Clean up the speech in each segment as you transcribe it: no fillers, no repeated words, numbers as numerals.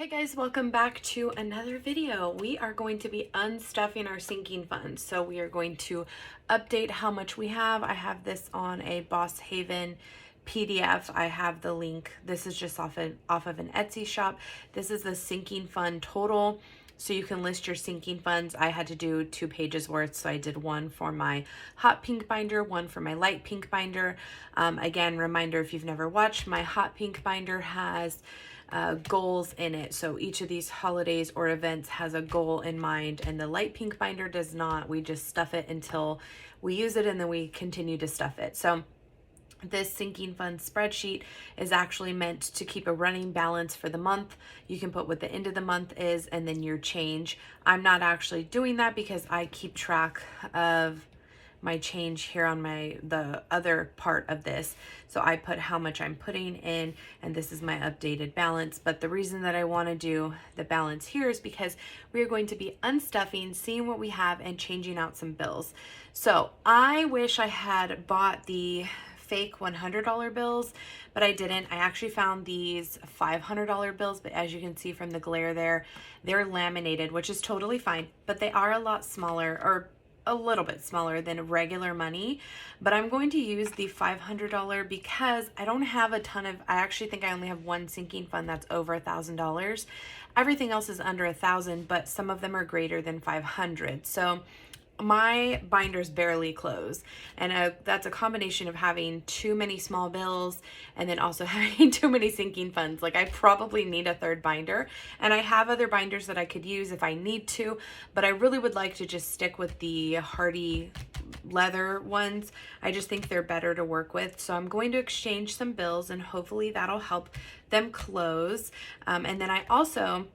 Hey guys, welcome back to another video. We are going to be unstuffing our sinking funds. So we are going to update how much we have. I have this on a Boss Haven PDF. I have the link. This is just off of an Etsy shop. This is the sinking fund total. So you can list your sinking funds. I had to do 2 pages worth. So I did one for my hot pink binder, one for my light pink binder. Again, reminder, if you've never watched, my hot pink binder has goals in it. So each of these holidays or events has a goal in mind, and the light pink binder does not. We just stuff it until we use it, and then we continue to stuff it. So this sinking fund spreadsheet is actually meant to keep a running balance for the month. You can put what the end of the month is and then your change. I'm not actually doing that because I keep track of my change here on the other part of this. So I put how much I'm putting in, and this is my updated balance. But the reason that I want to do the balance here is because we are going to be unstuffing, seeing what we have, and changing out some bills. So I wish I had bought the fake $100 bills, but I didn't. I actually found these $500 bills, but as you can see from the glare there, they're laminated, which is totally fine, but they are a lot smaller, or a little bit smaller than regular money. But I'm going to use the $500 because I don't have a ton of, I actually think I only have one sinking fund that's over $1,000. Everything else is under 1,000, but some of them are greater than 500. So my binders barely close, and that's a combination of having too many small bills and then also having too many sinking funds. Like, I probably need a third binder, and I have other binders that I could use if I need to, but I really would like to just stick with the hardy leather ones. I just think they're better to work with. So I'm going to exchange some bills, and hopefully that'll help them close. And then I also,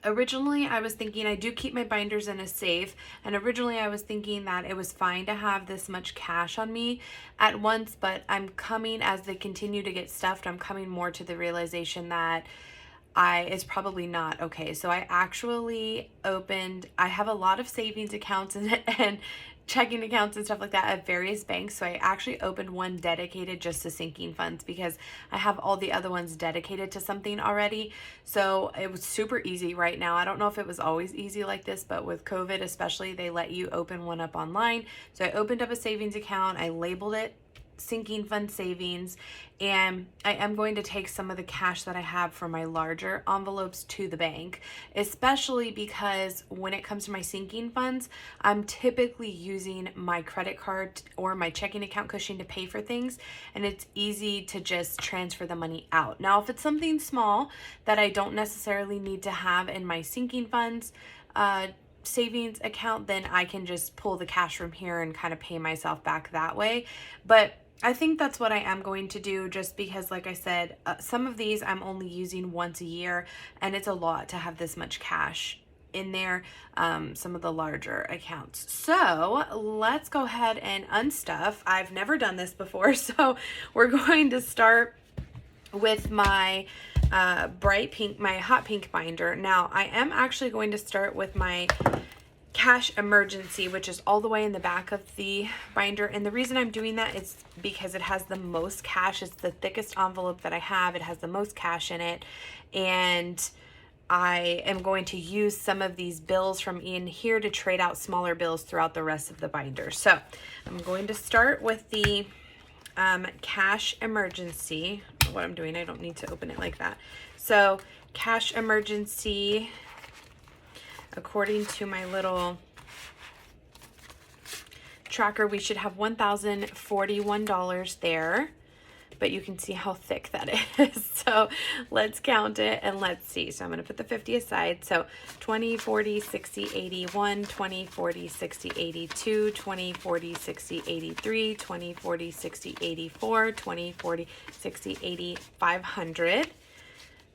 originally, I was thinking, I do keep my binders in a safe, and originally I was thinking that it was fine to have this much cash on me at once, but I'm coming, as they continue to get stuffed, I'm coming more to the realization that it's probably not okay. So I actually I have a lot of savings accounts and checking accounts and stuff like that at various banks. So I actually opened one dedicated just to sinking funds because I have all the other ones dedicated to something already. So it was super easy right now. I don't know if it was always easy like this, but with COVID especially, they let you open one up online. So I opened up a savings account. I labeled it sinking fund savings, and I am going to take some of the cash that I have from my larger envelopes to the bank, especially because when it comes to my sinking funds, I'm typically using my credit card or my checking account cushion to pay for things, and it's easy to just transfer the money out. Now, if it's something small that I don't necessarily need to have in my sinking funds savings account, then I can just pull the cash from here and kind of pay myself back that way. But I think that's what I am going to do, just because, like I said, some of these I'm only using once a year, and it's a lot to have this much cash in there, some of the larger accounts. So let's go ahead and unstuff. I've never done this before, so we're going to start with my bright pink, my hot pink binder. Now, I am actually going to start with my cash emergency, which is all the way in the back of the binder. And the reason I'm doing that is because it has the most cash. It's the thickest envelope that I have. It has the most cash in it. And I am going to use some of these bills from in here to trade out smaller bills throughout the rest of the binder. So I'm going to start with the cash emergency. What I'm doing, I don't need to open it like that. So cash emergency, according to my little tracker, we should have $1,041 there, but you can see how thick that is. So let's count it and let's see. So I'm going to put the 50 aside. So 20, 40, 60, 81, 20, 40, 60, 82, 20, 40, 60, 83, 20, 40, 60, 84, 20, 40, 60, 80, 500.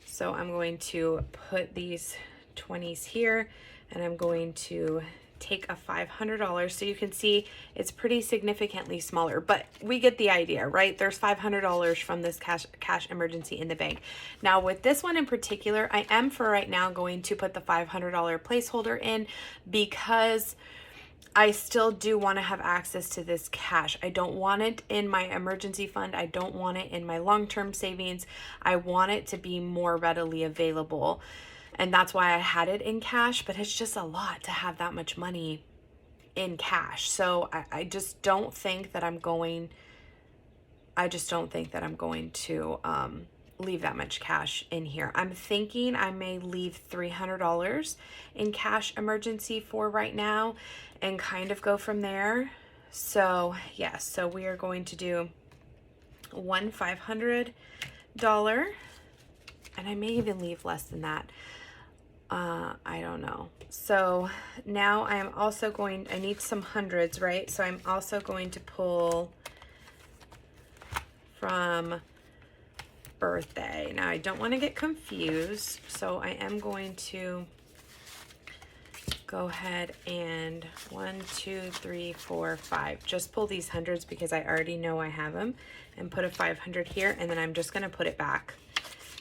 So I'm going to put these 20s here, and I'm going to take a $500. So you can see it's pretty significantly smaller, but we get the idea, right? There's $500 from this cash emergency in the bank. Now with this one in particular, I am for right now going to put the $500 placeholder in because I still do want to have access to this cash. I don't want it in my emergency fund. I don't want it in my long-term savings. I want it to be more readily available. And that's why I had it in cash, but it's just a lot to have that much money in cash. So I just don't think that I'm going to leave that much cash in here. I'm thinking I may leave $300 in cash emergency for right now and kind of go from there. So yes, so we are going to do one $500, and I may even leave less than that. I don't know. So now I'm also I need some hundreds, right? So I'm also going to pull from birthday. Now I don't want to get confused, so I am going to go ahead and 1, 2, 3, 4, 5. Just pull these hundreds because I already know I have them, and put a 500 here, and then I'm just going to put it back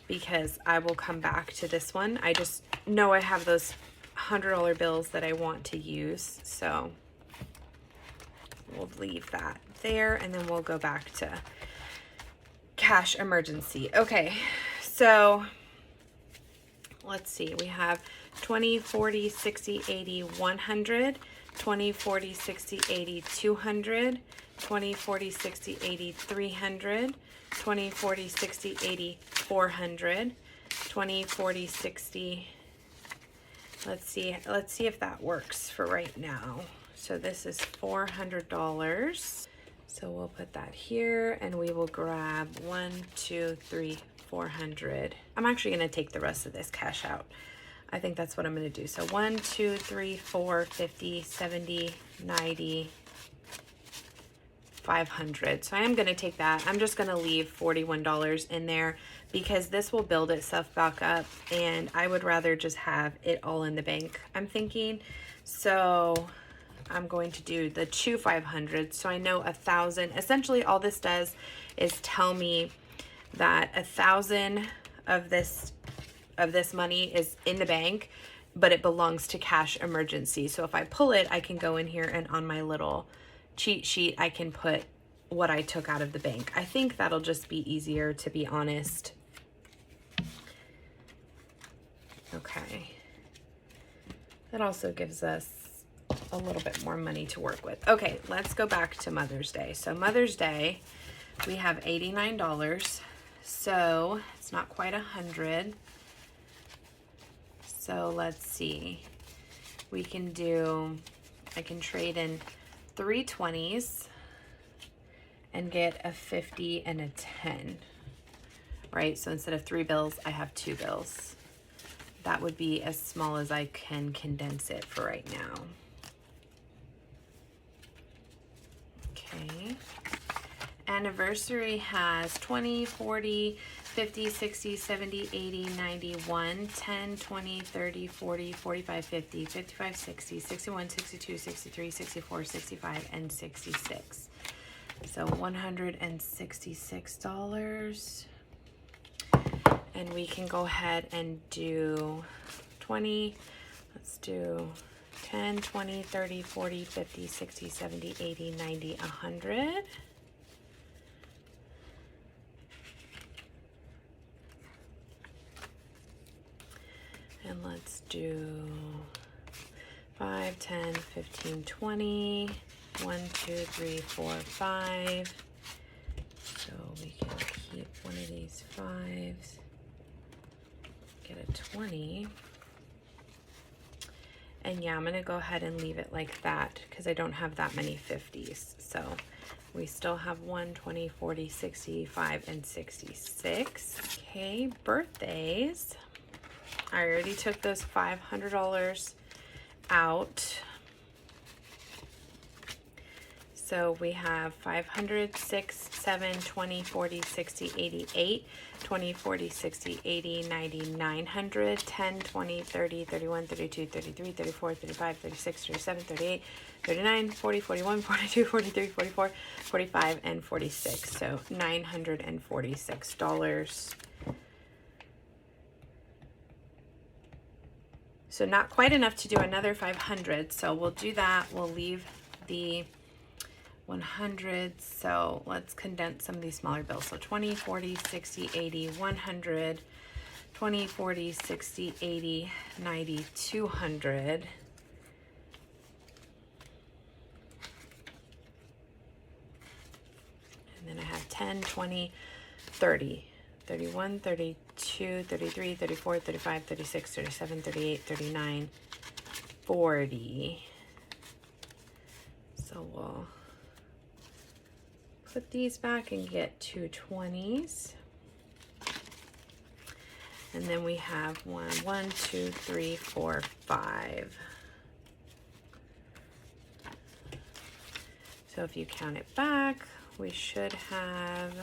because I will come back to this one. I just know I have those $100 bills that I want to use, so we'll leave that there, and then we'll go back to cash emergency. Okay, so let's see. We have 20, 40, 60, 80, 100, 20, 40, 60, 80, 200, 20, 40, 60, 80, 300, 20, 40, 60, 80, 400, 20, 40, 60. Let's see if that works for right now. So this is $400. So we'll put that here, and we will grab 1, 2, 3, 400. I'm actually going to take the rest of this cash out. I think that's what I'm going to do. So 1, 2, 3, 4, 50, 70, 90, 500. So I am going to take that. I'm just going to leave $41 in there because this will build itself back up, and I would rather just have it all in the bank, I'm thinking. So I'm going to do the 2 500s. So I know 1,000. Essentially all this does is tell me that 1,000 of this money is in the bank, but it belongs to cash emergency. So if I pull it, I can go in here, and on my little cheat sheet, I can put what I took out of the bank. I think that'll just be easier, to be honest. Okay. That also gives us a little bit more money to work with. Okay, let's go back to Mother's Day. So Mother's Day, we have $89. So it's not quite 100. So let's see. I can trade in 3 20s and get a 50 and a 10, right? So instead of 3 bills, I have 2 bills. That would be as small as I can condense it for right now. Okay. Anniversary has 20, 40, 50, 60, 70, 80, 91, 10, 20, 30, 40, 45, 50, 55, 60, 61, 62, 63, 64, 65, and 66. So $166. And we can go ahead and do 20. Let's do 10, 20, 30, 40, 50, 60, 70, 80, 90, 100. And let's do 5, 10, 15, 20. 1, 2, 3, 4, 5. So we can keep one of these 5s. Get a 20. And yeah, I'm going to go ahead and leave it like that because I don't have that many 50s. So we still have 1, 20, 40, 65, and 66. Okay, birthdays. I already took those $500 out. So we have 500, 6, 7, 20, 40, 60, 88, 20, 40, 60, 80, 90, 900, 10, 20, 30, 31, 32, 33, 34, 35, 36, 37, 38, 39, 40, 41, 42, 43, 44, 45, and 46. So $946. So not quite enough to do another 500. So we'll do that. We'll leave the 100. So let's condense some of these smaller bills. So 20, 40, 60, 80, 100, 20, 40, 60, 80, 90, 200. And then I have 10, 20, 30, 31, 32, 33, 34, 35, 36, 37, 38, 39, 40. So we'll put these back and get 2 20s. And then we have 1, 2, 3, 4, 5. So if you count it back, we should have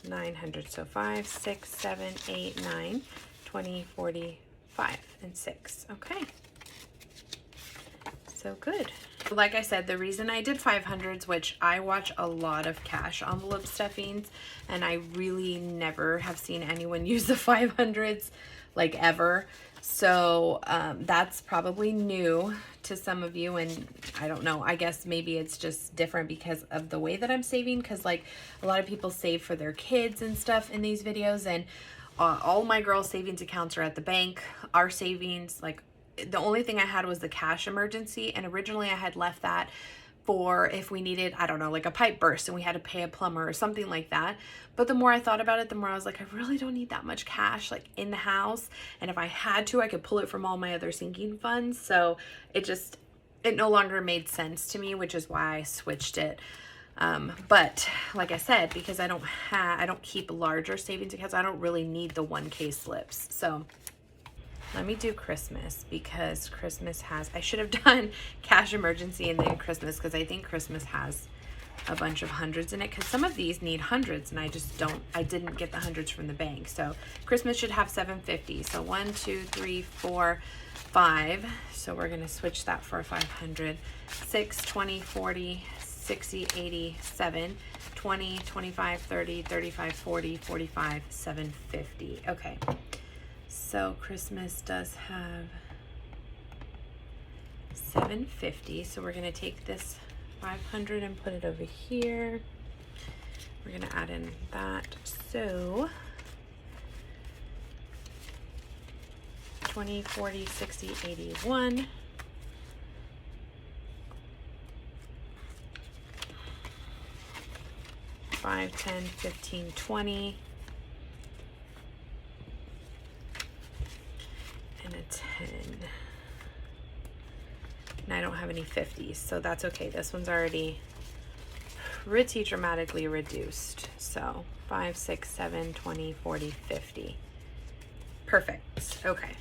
900. So 5, 6, 7, 8, 9, 20, 40, 5, and 6. Okay. So good. Like I said, the reason I did 500s, which I watch a lot of cash envelope stuffings, and I really never have seen anyone use the 500s like ever. So that's probably new to some of you, and I don't know, I guess maybe it's just different because of the way that I'm saving, because like a lot of people save for their kids and stuff in these videos, and all my girls' savings accounts are at the bank. Our savings, like, the only thing I had was the cash emergency, and originally I had left that for if we needed, I don't know, like a pipe burst and we had to pay a plumber or something like that. But the more I thought about it, the more I was like, I really don't need that much cash like in the house, and if I had to, I could pull it from all my other sinking funds. So it no longer made sense to me, which is why I switched it. But like I said, because I don't keep larger savings accounts, I don't really need the 1K slips. So let me do Christmas, because Christmas has, I should have done cash emergency and then Christmas, because I think Christmas has a bunch of hundreds in it, because some of these need hundreds and I didn't get the hundreds from the bank. So Christmas should have 750. So 1, 2, 3, 4, 5. So we're going to switch that for a 500. 6, 20, 40, 60, 80, 7, 20, 25, 30, 35, 40, 45, 750. Okay. So Christmas does have 750. So we're going to take this 500 and put it over here. We're going to add in that. So 20, 40, 60, 81. $5, $10, $15, $20. And a 10. And I don't have any 50s, so that's okay. This one's already pretty dramatically reduced. So 5, 6, 7, 20, 40, 50. Perfect. Okay.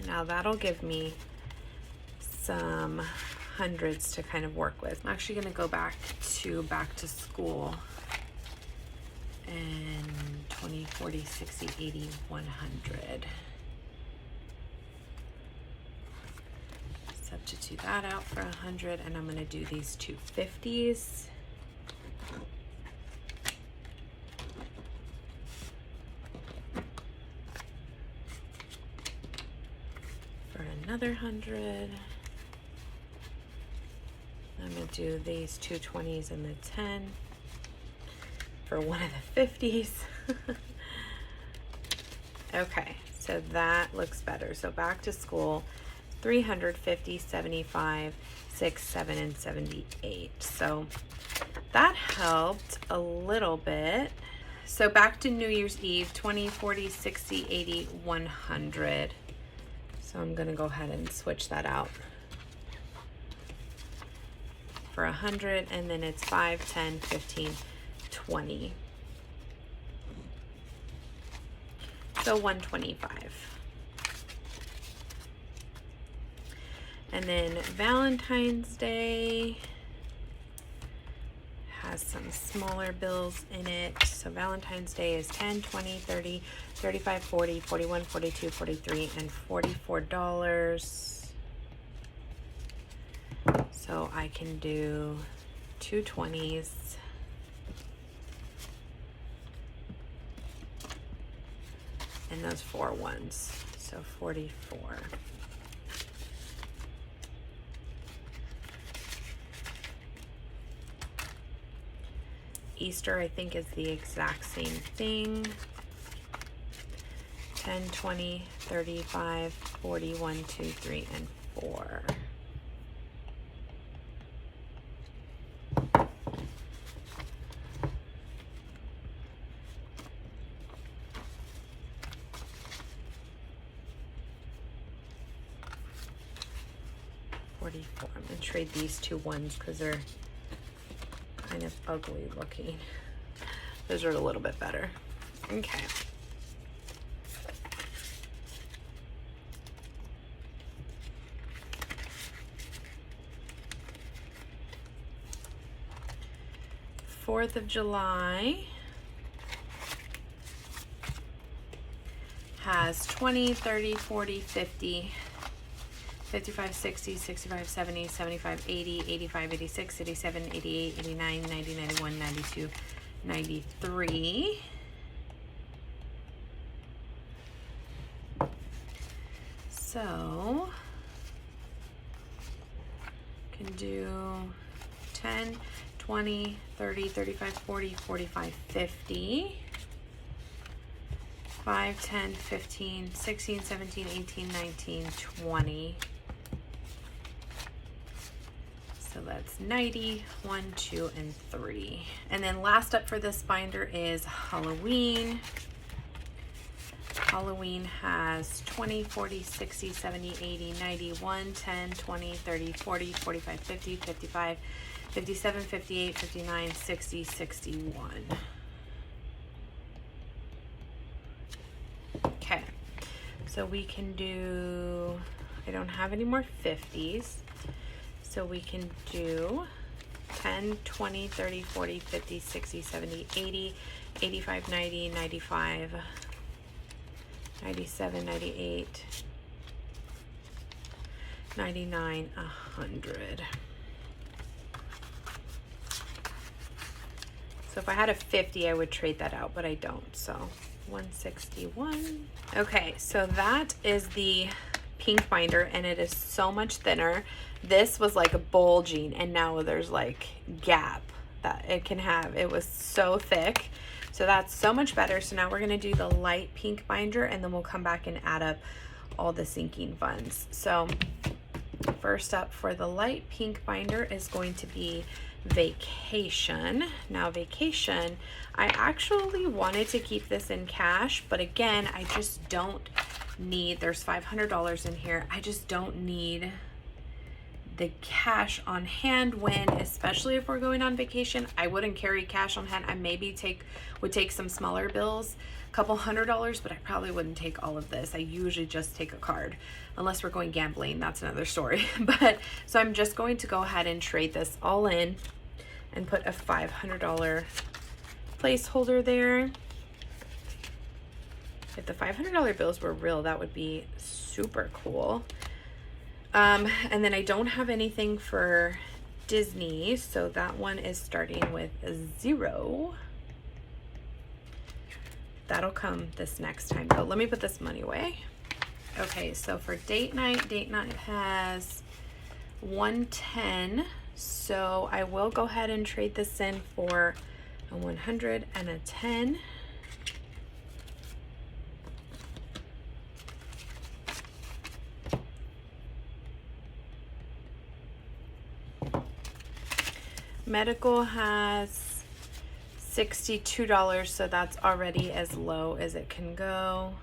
Now that'll give me some hundreds to kind of work with. I'm actually going to go back to school and 20, 40, 60, 80, 100. Substitute that out for 100, and I'm going to do these 2 50s. For another 100. I'm going to do these 2 20s and the 10 for one of the 50s. Okay, so that looks better. So back to school. 350, 75, 6, 7, and 78. So that helped a little bit. So back to New Year's Eve, 20, 40, 60, 80, 100. So I'm going to go ahead and switch that out for 100, and then it's 5, 10, 15, 20. So 125. And then Valentine's Day has some smaller bills in it. So Valentine's Day is 10, 20, 30, 35, 40, 41, 42, 43, and $44. So I can do 2 20s. And those 4 ones. So 44. Easter, I think, is the exact same thing. 10, 20, 35, 40, 1, 2, 3, and 4. I'm gonna trade these two ones because they're kind of ugly looking. Those are a little bit better. Okay. Fourth of July has 20, 30, 40, 50, 55, 60, 65, 70, 75, 80, 85, 86, 87, 88, 89, 90, 91, 92, 93. So, can do 10, 20, 30, 35, 40, 45, 50. 5, 10, 15, 16, 17, 18, 19, 20. So that's 90, 1, 2, and 3. And then last up for this binder is Halloween. Halloween has 20, 40, 60, 70, 80, 90, 1, 10, 20, 30, 40, 45, 50, 55, 57, 58, 59, 60, 61. Okay, so we can do, I don't have any more 50s. So we can do 10, 20, 30, 40, 50, 60, 70, 80, 85, 90, 95, 97, 98, 99, 100. So if I had a 50, I would trade that out, but I don't. So 161. Okay, so that is the pink binder, and it is so much thinner. This was like a bulging, and now there's like gap that it can have. It was so thick. So that's so much better. So now we're gonna do the light pink binder, and then we'll come back and add up all the sinking funds. So first up for the light pink binder is going to be Vacation. Now Vacation, I actually wanted to keep this in cash, but again, I just don't need, there's $500 in here. I just don't need the cash on hand when, especially if we're going on vacation. I wouldn't carry cash on hand. I maybe would take some smaller bills, a couple $100, but I probably wouldn't take all of this. I usually just take a card unless we're going gambling. That's another story. But so I'm just going to go ahead and trade this all in and put a $500 placeholder there. If the $500 bills were real, that would be super cool. And then I don't have anything for Disney, so that one is starting with a 0. That'll come this next time. So let me put this money away. Okay, so for date night has 110. So I will go ahead and trade this in for a 100 and a 10. Medical has $62, so that's already as low as it can go.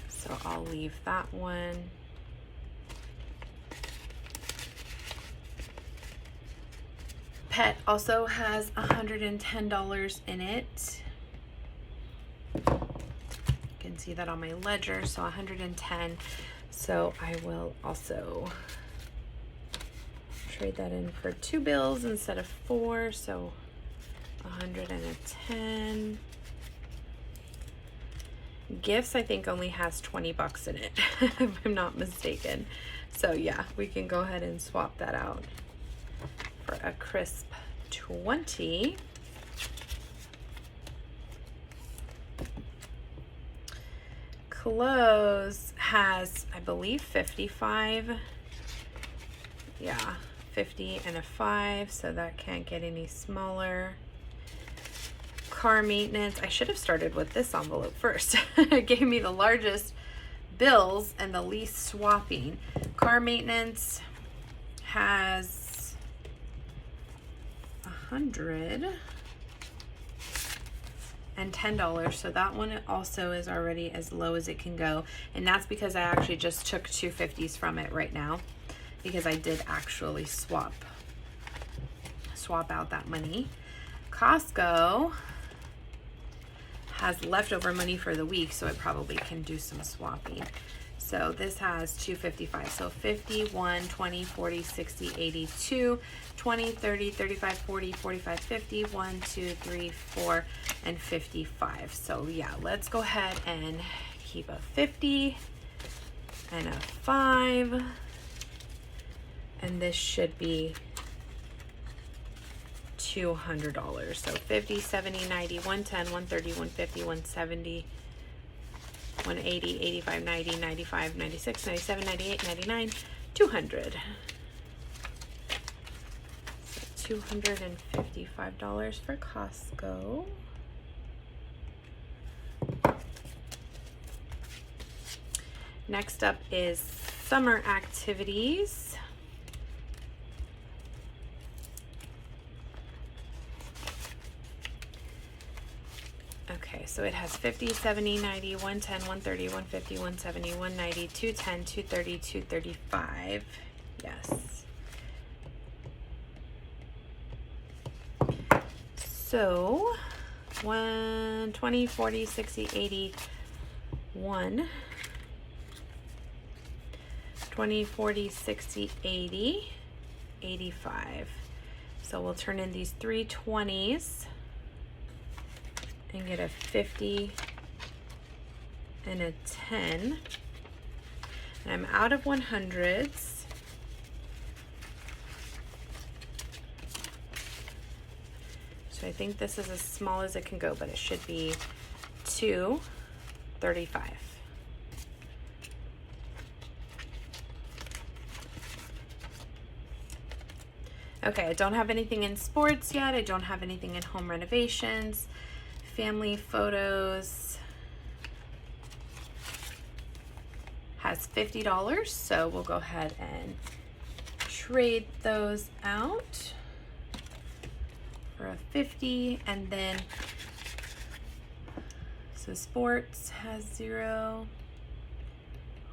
So I'll leave that one. Pet also has $110 in it. You can see that on my ledger, so 110. So I will also trade that in for 2 bills instead of 4, so 110. Gifts, I think, only has 20 bucks in it, if I'm not mistaken. So yeah, we can go ahead and swap that out for a crisp 20. clothes has, I believe, 55. Yeah, 50 and a 5, so that can't get any smaller. Car maintenance, I should have started with this envelope first. It gave me the largest bills and the least swapping. Car maintenance has 100 and $10, so that one also is already as low as it can go, and that's because I actually just took 250s from it right now, because I did actually swap out that money. Costco has leftover money for the week, so it probably can do some swapping. So this has 255, so 50, 1, 20, 40, 60, 82, 20, 30, 35, 40, 45, 50, 1, 2, 3, 4, and 55. So yeah, let's go ahead and keep a 50 and a 5, and this should be $200. So 50, 70, 90, 110, 130, 150, 170, 180, 85, 90, 95, 96, 97, 98, 99, 200. So $255 for Costco. Next up is summer activities. Okay, so it has 50, 70, 90, 110, 130, 150, 170, 190, 210, 230, 235. Yes. So 120, 40, 60, 80, 1, 20, 40, 60, 80, 85. So we'll turn in these 3 20s and get a 50 and a 10. And I'm out of 100s. So I think this is as small as it can go, but it should be 235. Okay, I don't have anything in sports yet. I don't have anything in home renovations. Family photos has $50, so we'll go ahead and trade those out for a 50. And then so sports has 0,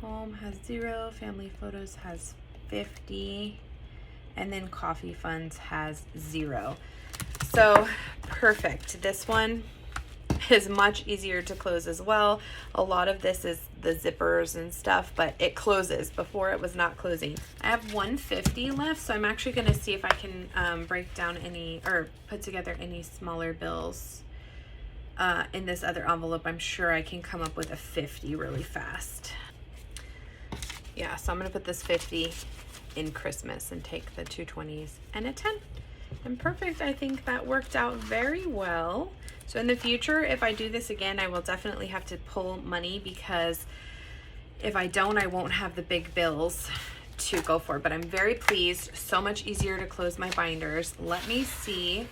home has 0, family photos has 50, and then coffee funds has 0. So perfect. This one is much easier to close as well. A lot of this is the zippers and stuff, but it closes. Before it was not closing. I have 150 left, so I'm actually going to see if I can break down any or put together any smaller bills in this other envelope. I'm sure I can come up with a 50 really fast. Yeah, so I'm going to put this 50 in Christmas and take the 220s and a 10. And perfect. I think that worked out very well. So in the future, if I do this again, I will definitely have to pull money, because if I don't, I won't have the big bills to go for. But I'm very pleased. So much easier to close my binders. Let me see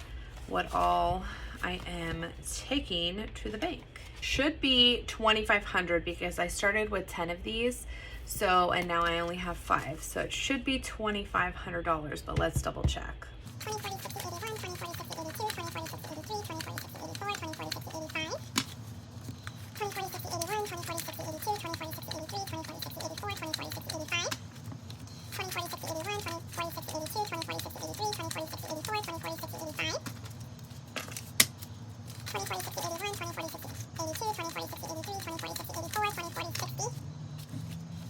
what all I am taking to the bank. Should be $2,500 because I started with 10 of these. So, and now I only have 5. So it should be $2,500, but let's double check. 20, 40, 60, 81, 20, 40, 60, 82, 20, 40, 60, 83, 20, 40, 60, 84, 20, 40, 60, 85, 20, 40, 60, 81, 20, 40, 60, 82, 20, 40, 60, 83, 20, 40, 60, 84, 20, 40, 60, 85, 20, 40, 60, 81, 20, 40, 60, 82, 20, 40, 60, 83, 20, 40, 60, 84, 20, 40, 60, 85, 20, 40, 60, 81, 20, 40, 60, 82, 20, 40, 60, 83, 20, 40, 60, 84, 20, 40, 60,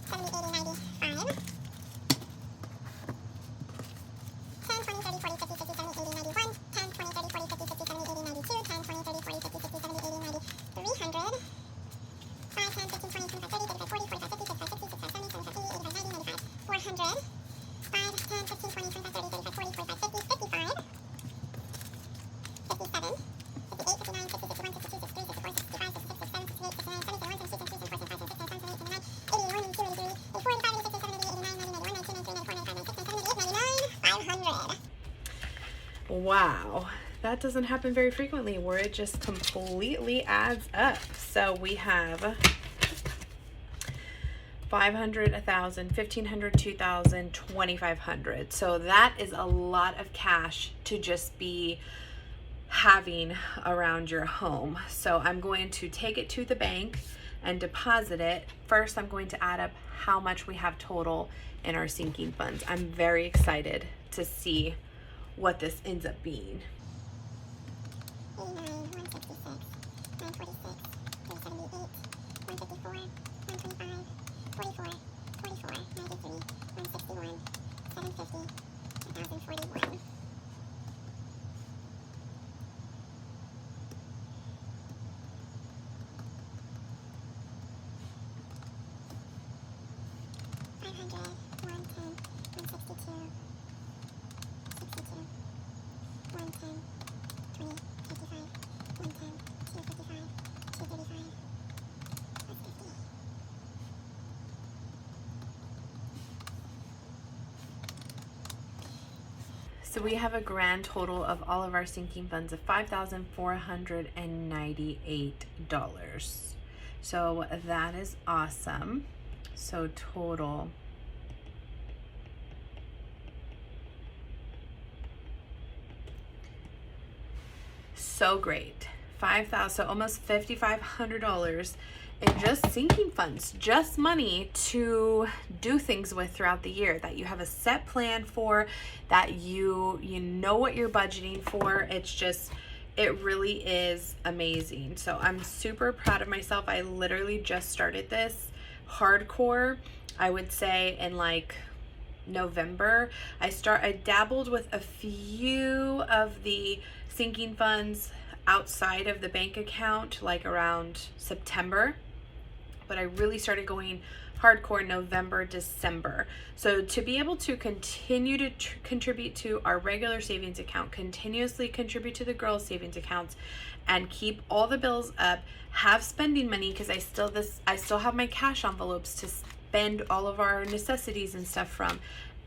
70, 80, 95, 10, 20, 30, 40, 50, 60, 70, 80, 91, 10, 20, 30, 40, 50, 60, 70, 80, 92, 10, 20, 30, 40, 50, 60, 70, 80, 90, 300, 5, 10, 15, 20, 25, 30, 35, 40, 45, 50, 55, 60, 65, 70, 75, 80, 85, 90, 95, 400, 5, 10, 15, 20, 25, 30, 35, 40, 45, 50, 55, 57, 58, 59, 60, 61, 62, 63, 64, 65, 66, 67, 68, 69, 70, 71, 72, 73, 74, 75, 76, Wow, that doesn't happen very frequently where it just completely adds up. So we have 500, 1,000, 1,500, 2,000, 2,500. So that is a lot of cash to just be having around your home. So I'm going to take it to the bank and deposit it. First, I'm going to add up how much we have total in our sinking funds. I'm very excited to see what this ends up being. 89, 166, 946, 378, 154, 125, 44, 44, 93, 161, 750, 1,041. So we have a grand total of all of our sinking funds of $5,498. So that is awesome. So total. So great. $5,000, so almost $5,500 in just sinking funds, just money to do things with throughout the year that you have a set plan for, that you know what you're budgeting for. It's just, it really is amazing. So I'm super proud of myself. I literally just started this hardcore, I would say, in like November. I dabbled with a few of the sinking funds outside of the bank account like around September, but I really started going hardcore November, December. So to be able to continue to contribute to our regular savings account, continuously contribute to the girls' savings accounts, and keep all the bills up, have spending money, because I still have my cash envelopes to spend all of our necessities and stuff from,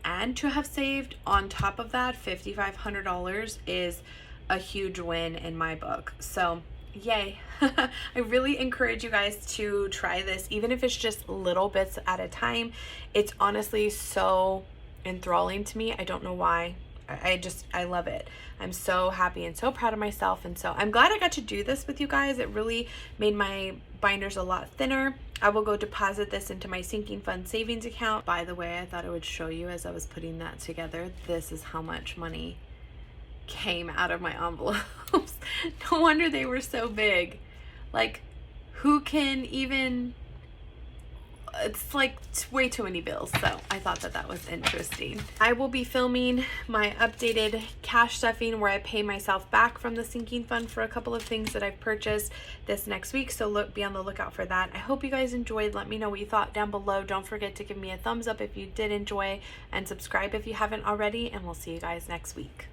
and to have saved on top of that $5,500 is a huge win in my book. So yay. I really encourage you guys to try this, even if it's just little bits at a time. It's honestly so enthralling to me. I don't know why. I love it. I'm so happy and so proud of myself. And so I'm glad I got to do this with you guys. It really made my binders a lot thinner. I will go deposit this into my sinking fund savings account. By the way, I thought I would show you as I was putting that together. This is how much money came out of my envelopes. No wonder they were so big. Like, who can even, it's like way too many bills. So I thought that was interesting. I will be filming my updated cash stuffing where I pay myself back from the sinking fund for a couple of things that I've purchased this next week. So be on the lookout for that. I hope you guys enjoyed. Let me know what you thought down below. Don't forget to give me a thumbs up if you did enjoy, and subscribe if you haven't already, and we'll see you guys next week.